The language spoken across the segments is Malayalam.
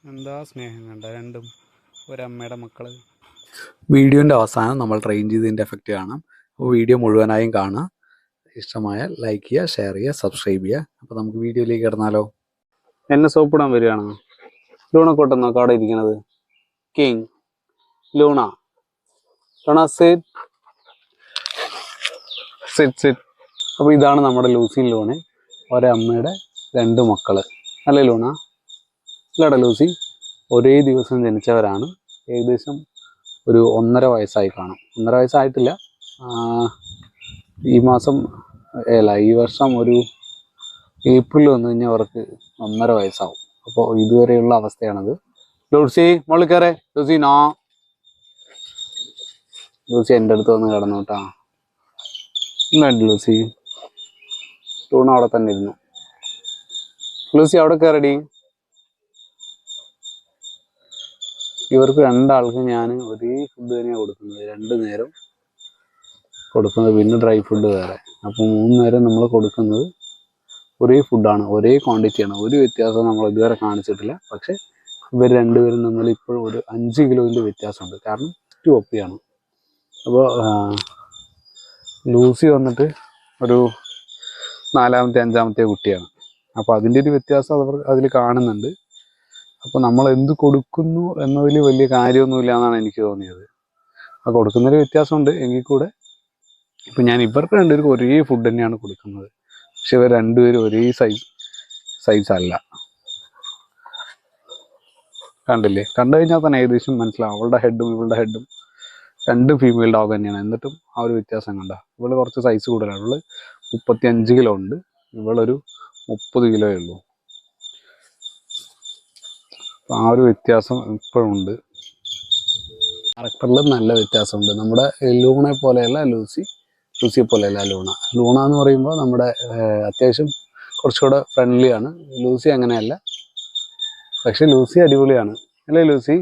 എന്താ സ്നേഹം കണ്ട രണ്ടും ഒരമ്മയുടെ മക്കൾ. വീഡിയോൻ്റെ അവസാനം നമ്മൾ ട്രെയിൻ ചെയ്തതിൻ്റെ എഫക്റ്റ് കാണാം. അപ്പോൾ വീഡിയോ മുഴുവനായും കാണാം. ഇഷ്ടമായാൽ ലൈക്ക് ചെയ്യുക, ഷെയർ ചെയ്യുക, സബ്സ്ക്രൈബ് ചെയ്യുക. അപ്പോൾ നമുക്ക് വീഡിയോയിലേക്ക് കിടന്നാലോ. എന്നെ സോപ്പിടാൻ വരികയാണോ? ലൂണ കൊട്ടെന്നൊക്കെ അവിടെ ഇരിക്കണത്. King Luna Luna sit sit sit. അപ്പോൾ ഇതാണ് നമ്മുടെ ലൂസിയും ലൂണയും ഒരമ്മയുടെ രണ്ട് മക്കൾ. അല്ലേ ലൂണ? അല്ലടാ ലൂസി? ഒരേ ദിവസം ജനിച്ചവരാണ്. ഏകദേശം ഒരു 1.5 വയസ്സായി കാണും. 1.5 വയസ്സായിട്ടില്ല. ഈ മാസം ഈ വർഷം ഒരു ഏപ്രിൽ വന്നു കഴിഞ്ഞാൽ അവർക്ക് 1.5 വയസ്സാവും. അപ്പോൾ ഇതുവരെയുള്ള അവസ്ഥയാണത്. ലൂസി മോളിൽ കയറേ. Lucy no. ലൂസി എൻ്റെ അടുത്ത് വന്ന് കിടന്നു കേട്ടാ. എന്താണ്ട് ലൂസി? ലൂണ അവിടെ തന്നെ ഇരുന്നു. ലൂസി അവിടെ കയറടി. ഇവർക്ക് രണ്ടാൾക്ക് ഞാൻ ഒരേ ഫുഡ് തന്നെയാണ് കൊടുക്കുന്നത്. 2 നേരം കൊടുക്കുന്നത്, പിന്നെ ഡ്രൈ ഫുഡ് വേറെ. അപ്പോൾ 3 നേരം നമ്മൾ കൊടുക്കുന്നത് ഒരേ ഫുഡാണ്, ഒരേ ക്വാണ്ടിറ്റിയാണ്. ഒരു വ്യത്യാസവും നമ്മൾ ഇതുവരെ കാണിച്ചിട്ടില്ല. പക്ഷേ ഇവർ രണ്ടുപേരും നമ്മൾ ഇപ്പോൾ ഒരു 5 കിലോൻ്റെ വ്യത്യാസമുണ്ട്. കാരണം ഒപ്പിയാണ്. അപ്പോൾ ലൂസി വന്നിട്ട് ഒരു 4ാമത്തെ 5ാമത്തെ കുട്ടിയാണ്. അപ്പോൾ അതിൻ്റെ ഒരു വ്യത്യാസം അവർ അതിൽ കാണുന്നുണ്ട്. അപ്പോൾ നമ്മൾ എന്ത് കൊടുക്കുന്നു എന്നതിൽ വലിയ കാര്യമൊന്നുമില്ല എന്നാണ് എനിക്ക് തോന്നിയത്. ആ കൊടുക്കുന്നൊരു വ്യത്യാസമുണ്ട് എങ്കിൽ കൂടെ ഇപ്പം ഞാൻ ഇവർക്ക് രണ്ടുപേർക്കും ഒരേ ഫുഡ് തന്നെയാണ് കൊടുക്കുന്നത്. പക്ഷെ ഇവർ രണ്ടുപേരും ഒരേ സൈസ് അല്ല. കണ്ടില്ലേ? കണ്ടു കഴിഞ്ഞാൽ തന്നെ ഏകദേശം മനസ്സിലാവും. അവളുടെ ഹെഡും ഇവളുടെ ഹെഡും 2 ഫീമെയിൽ ഡോഗ് തന്നെയാണ്. എന്നിട്ടും ആ ഒരു വ്യത്യാസം കണ്ട. ഇവള് കുറച്ച് സൈസ് കൂടുതലാണ്. ഇവള് 35 കിലോ ഉണ്ട്, ഇവളൊരു 30 കിലോയേ ഉള്ളൂ. ആ ഒരു വ്യത്യാസം ഇപ്പോഴും ഉണ്ട്. ക്യാരക്ടറിൽ നല്ല വ്യത്യാസമുണ്ട്. നമ്മുടെ ലൂണയെ പോലെയല്ല ലൂസിയെ പോലെയല്ല ലൂണ. ലൂണ എന്ന് പറയുമ്പോൾ നമ്മുടെ അത്യാവശ്യം കുറച്ചുകൂടെ ഫ്രണ്ട്ലിയാണ്. ലൂസി അങ്ങനെയല്ല. പക്ഷെ ലൂസി അടിപൊളിയാണ്. അല്ലേ ലൂസി?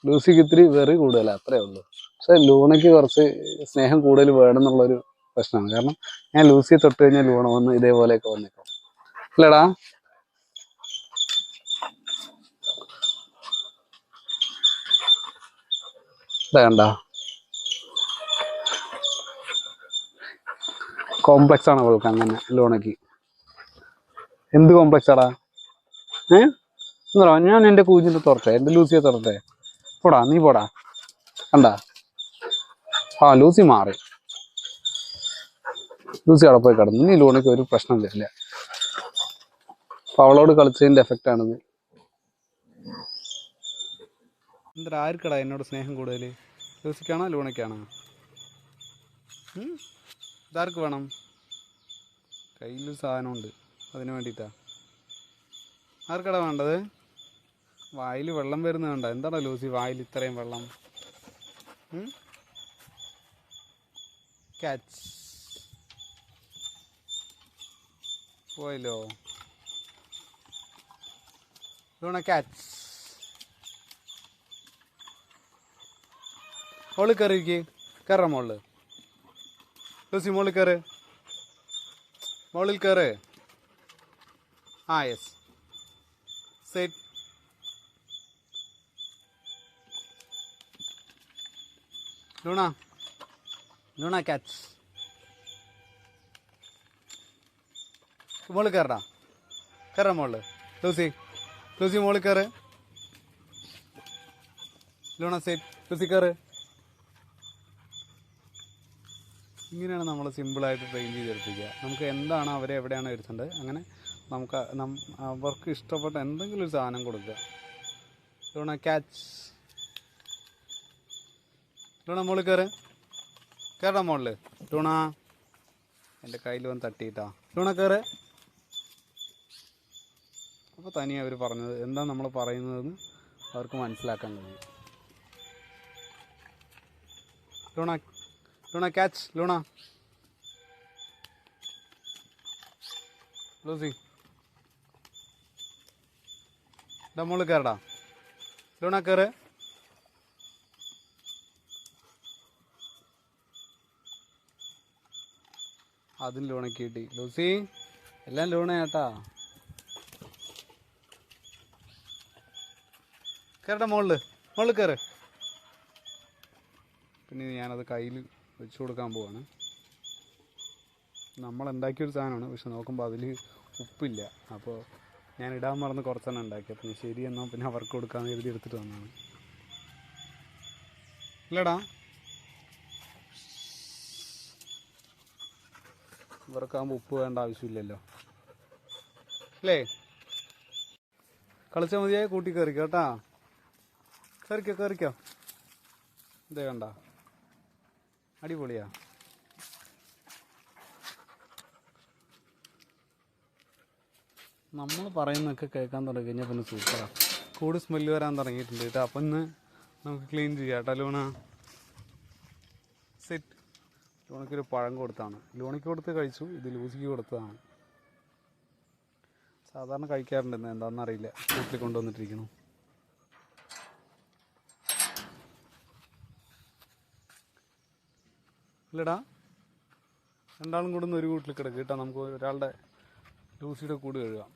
ലൂസിക്ക് ഇത്തിരി വെറി കൂടുതലാണ്, അത്രേ ഉള്ളൂ. പക്ഷെ ലൂണയ്ക്ക് കുറച്ച് സ്നേഹം കൂടുതൽ വേണം എന്നുള്ളൊരു പ്രശ്നമാണ്. കാരണം ഞാൻ ലൂസിയെ തൊട്ട് കഴിഞ്ഞാൽ ലൂണ വന്ന് ഇതേപോലെയൊക്കെ വന്നേക്കും. അല്ലേടാ? വേണ്ട, കോംപ്ലക്സ് ആണ് അവൾക്ക്. അങ്ങനെ ലൂണയ്ക്ക് എന്ത് കോംപ്ലക്സ് ആടാ? എന്താ ഞാൻ എൻ്റെ കൂഞ്ഞിനെ തുറട്ടെ, എൻ്റെ ലൂസിയെ തുറട്ടെ? പോടാ, നീ പോടാ. കണ്ടാ? ലൂസി മാറി. ലൂസി അവിടെ പോയി കിടന്നു. നീ ലൂണയ്ക്ക് ഒരു പ്രശ്നം വരില്ല. അപ്പോൾ അവളോട് കളിച്ചതിൻ്റെ എഫക്റ്റാണിത്. എന്താ ആർക്കടാ എന്നോട് സ്നേഹം കൂടുതൽ? ലൂസിക്കാണോ ലൂണയ്ക്കാണോ? ഇതാർക്ക് വേണം? കയ്യിൽ സാധനമുണ്ട്, അതിന് വേണ്ടിയിട്ടാ. ആർക്കടാ വേണ്ടത്? വായിൽ വെള്ളം വരുന്നത് വേണ്ട. എന്താടാ ലൂസി വായിൽ ഇത്രയും വെള്ളം? ക്യാച്ച് പോയല്ലോ ലൂണ. ക്യാച്ച്. മോളിൽ കയറിയിരിക്കേ. കയറാം മോളിൽ. ലൂസി മോളിൽ കയറ്. മോളിൽ കയറ്. Yes. Set. Luna Luna catch. മോളിൽ കയറടാ. കയറാം മോളിൽ. ലൂസി മോളിൽ കയറ്. Luna set. ലൂസി കയറ്. ഇങ്ങനെയാണ് നമ്മൾ സിമ്പിളായിട്ട് ട്രെയിൻ ചെയ്തെടുപ്പിക്കുക. നമുക്ക് എന്താണ് അവരെ എവിടെയാണ് വരുത്തേണ്ടത് അങ്ങനെ നമുക്ക് അവർക്ക് ഇഷ്ടപ്പെട്ട എന്തെങ്കിലും ഒരു സാധനം കൊടുക്കുക. Luna catch. ലൂണ മോളിൽ കയറ്. കയറാം മോളിൽ. ലൂണ എൻ്റെ കയ്യിൽ വന്ന് തട്ടിയിട്ടാ. ലൂണ കയറ്. അപ്പോൾ തനിയെ അവർ പറഞ്ഞത് എന്താ നമ്മൾ പറയുന്നതെന്ന് അവർക്ക് മനസ്സിലാക്കാൻ കഴിയും. Luna catch. ലൂസി മോളിൽ കയറടാ. ലൂണ കയറ്. അതും ലൂണയ്ക്ക് കിട്ടി. ലൂസി എല്ലാം ലൂണ ചേട്ടാ. കയറട്ടെ മുകളിൽ കയറ്. പിന്നെ ഞാനത് കയ്യിൽ വെച്ച് കൊടുക്കാൻ പോവാണ്. നമ്മളുണ്ടാക്കിയൊരു സാധനമാണ്, പക്ഷെ നോക്കുമ്പോൾ അതിൽ ഉപ്പില്ല. അപ്പോൾ ഞാൻ ഇടാൻ മറന്ന് കുറച്ചെണ്ണം ഉണ്ടാക്കി. അപ്പം ശരി എന്നാൽ പിന്നെ അവർക്ക് കൊടുക്കാമെന്ന് എഴുതി എടുത്തിട്ട് വന്നതാണ്. ഇല്ലടാ, ഇവർക്കാകുമ്പോൾ ഉപ്പ് വേണ്ട ആവശ്യമില്ലല്ലോ അല്ലേ? കളിച്ചാൽ മതിയായ കൂട്ടി കയറിക്കോ കേട്ടാ. കയറിക്കോ. ഇതേ കണ്ട, അടിപൊളിയാ. നമ്മൾ പറയുന്നതൊക്കെ കേൾക്കാൻ തുടങ്ങി കഴിഞ്ഞാൽ പിന്നെ സൂപ്പറാണ്. കൂട് സ്മെല്ല് വരാൻ തുടങ്ങിയിട്ടുണ്ട് കേട്ടോ. അപ്പം ഇന്ന് നമുക്ക് ക്ലീൻ ചെയ്യാം കേട്ടോ. Luna set. ലൂണയ്ക്കൊരു പഴം കൊടുത്താണ്. ലൂണയ്ക്ക് കൊടുത്ത് കഴിച്ചു. ഇത് ലൂസിക്ക് കൊടുത്തതാണ്. സാധാരണ കഴിക്കാറുണ്ടെന്ന്, എന്താണെന്നറിയില്ല. വീട്ടിൽ കൊണ്ടുവന്നിട്ടിരിക്കുന്നു. ഇല്ലടാ, രണ്ടാളും കൂടുന്ന ഒരു കൂട്ടിൽ കിടക്കുക കേട്ടോ. നമുക്ക് ഒരാളുടെ ലൂസിയുടെ കൂട് കഴുകാം.